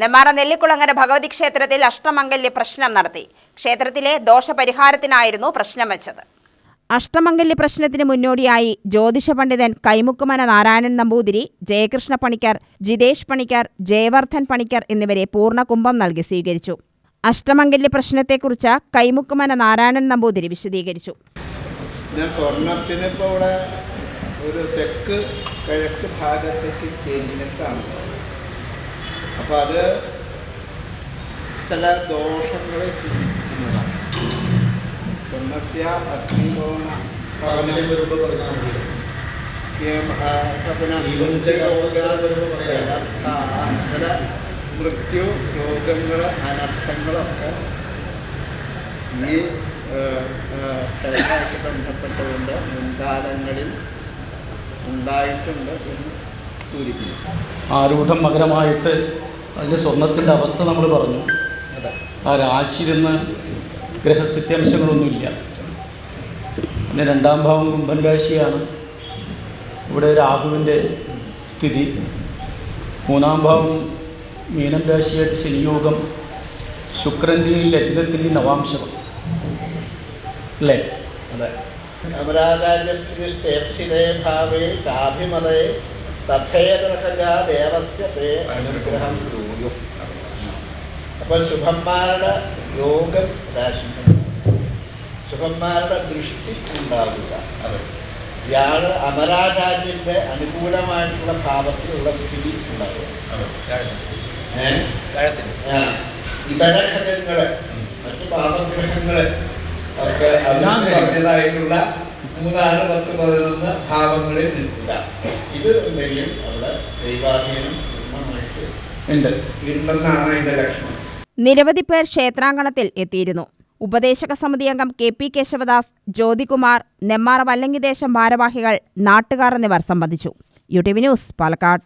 നെമ്മാറ നെല്ലിക്കുളങ്ങര ഭഗവതി ക്ഷേത്രത്തിൽ അഷ്ടമംഗല്യ പ്രശ്നം നടത്തി. ക്ഷേത്രത്തിലെ ദോഷപരിഹാരത്തിനായിരുന്നു പ്രശ്നം വെച്ചത്. അഷ്ടമംഗല്യ പ്രശ്നത്തിന് മുന്നോടിയായി ജ്യോതിഷ പണ്ഡിതൻ കൈമുക്കുമന നാരായണൻ നമ്പൂതിരി, ജയകൃഷ്ണ പണിക്കർ, ജിതേഷ് പണിക്കർ, ജയവർദ്ധൻ പണിക്കർ എന്നിവരെ പൂർണ്ണകുംഭം നൽകി സ്വീകരിച്ചു. അഷ്ടമംഗല്യ പ്രശ്നത്തെക്കുറിച്ച് കൈമുക്കുമന നാരായണൻ നമ്പൂതിരി വിശദീകരിച്ചു. സ്വർണത്തിന് ഇപ്പോൾ ഇവിടെ ഒരു തെക്ക് കിഴക്ക് ഭാഗത്തേക്ക് തിരിഞ്ഞിട്ടാണ്. അപ്പോൾ അത് ചില ദോഷങ്ങൾ സൂചിപ്പിക്കുന്നതാണ്. സ്വർണ്ണസ്യ അഗ്നികോണ മൃത്യു, രോഗങ്ങൾ, അനർത്ഥങ്ങളൊക്കെ ഈ ക്ഷേത്രമായിട്ട് ബന്ധപ്പെട്ടുകൊണ്ട് മുൻകാലങ്ങളിൽ ഉണ്ടായിട്ടുണ്ട് എന്ന് സൂചിപ്പിക്കുന്നു. ആരൂഢം മകരമായിട്ട് അതിൻ്റെ സ്വർണത്തിൻ്റെ അവസ്ഥ നമ്മൾ പറഞ്ഞു. ആ രാശിയിലിന്ന് ഗ്രഹസ്ഥിത്യാംശങ്ങളൊന്നുമില്ല. പിന്നെ രണ്ടാം ഭാവം കുംഭൻ രാശിയാണ്. ഇവിടെ രാഹുവിൻ്റെ സ്ഥിതി. മൂന്നാം ഭാവം മീനം രാശിയായിട്ട് ശനിയോഗം, ശുക്രൻ്റെ ലഗ്നത്തിൽ നവാംശം അല്ലേ? അതെ. അമരാചാര്യസ്ഥിതിഷ്ഠേ ഭാവേ ചാഭിമതേ തഥേതർഹജാ ദേവസ്യ തേ അനുഗ്രഹം യൂയും. അപ്പോൾ ശുഭന്മാരുടെ യോഗം രാശിക്കണം, ശുഭന്മാരുടെ ദൃഷ്ടി ഉണ്ടാവുക. വ്യാഴ അമരാചാര്യന്റെ അനുകൂലമായിട്ടുള്ള ഭാവത്തിലുള്ള സ്ഥിതി ഉണ്ടാവുക. ഇതര ഘടകങ്ങള്, മറ്റു പാപഗ്രഹങ്ങള് ഒക്കെ പറഞ്ഞതായിട്ടുള്ള 3, 6, 10, 11 ഭാവങ്ങളിൽ നിൽക്കുക. ഇത് ഉണ്ടെങ്കിൽ അവിടെ ദൈവാധീനം പൂർണ്ണമായിട്ട് ഉണ്ടെന്നാണ് അതിന്റെ ലക്ഷണം. നിരവധി പേർ ക്ഷേത്രാങ്കണത്തിൽ എത്തിയിരുന്നു. ഉപദേശക സമിതി അംഗം KP കേശവദാസ്, ജ്യോതികുമാർ, നെമ്മാറ വല്ലങ്ങിദേശം ഭാരവാഹികൾ, നാട്ടുകാർ എന്നിവർ സംബന്ധിച്ചു. UTV news, Palakkad.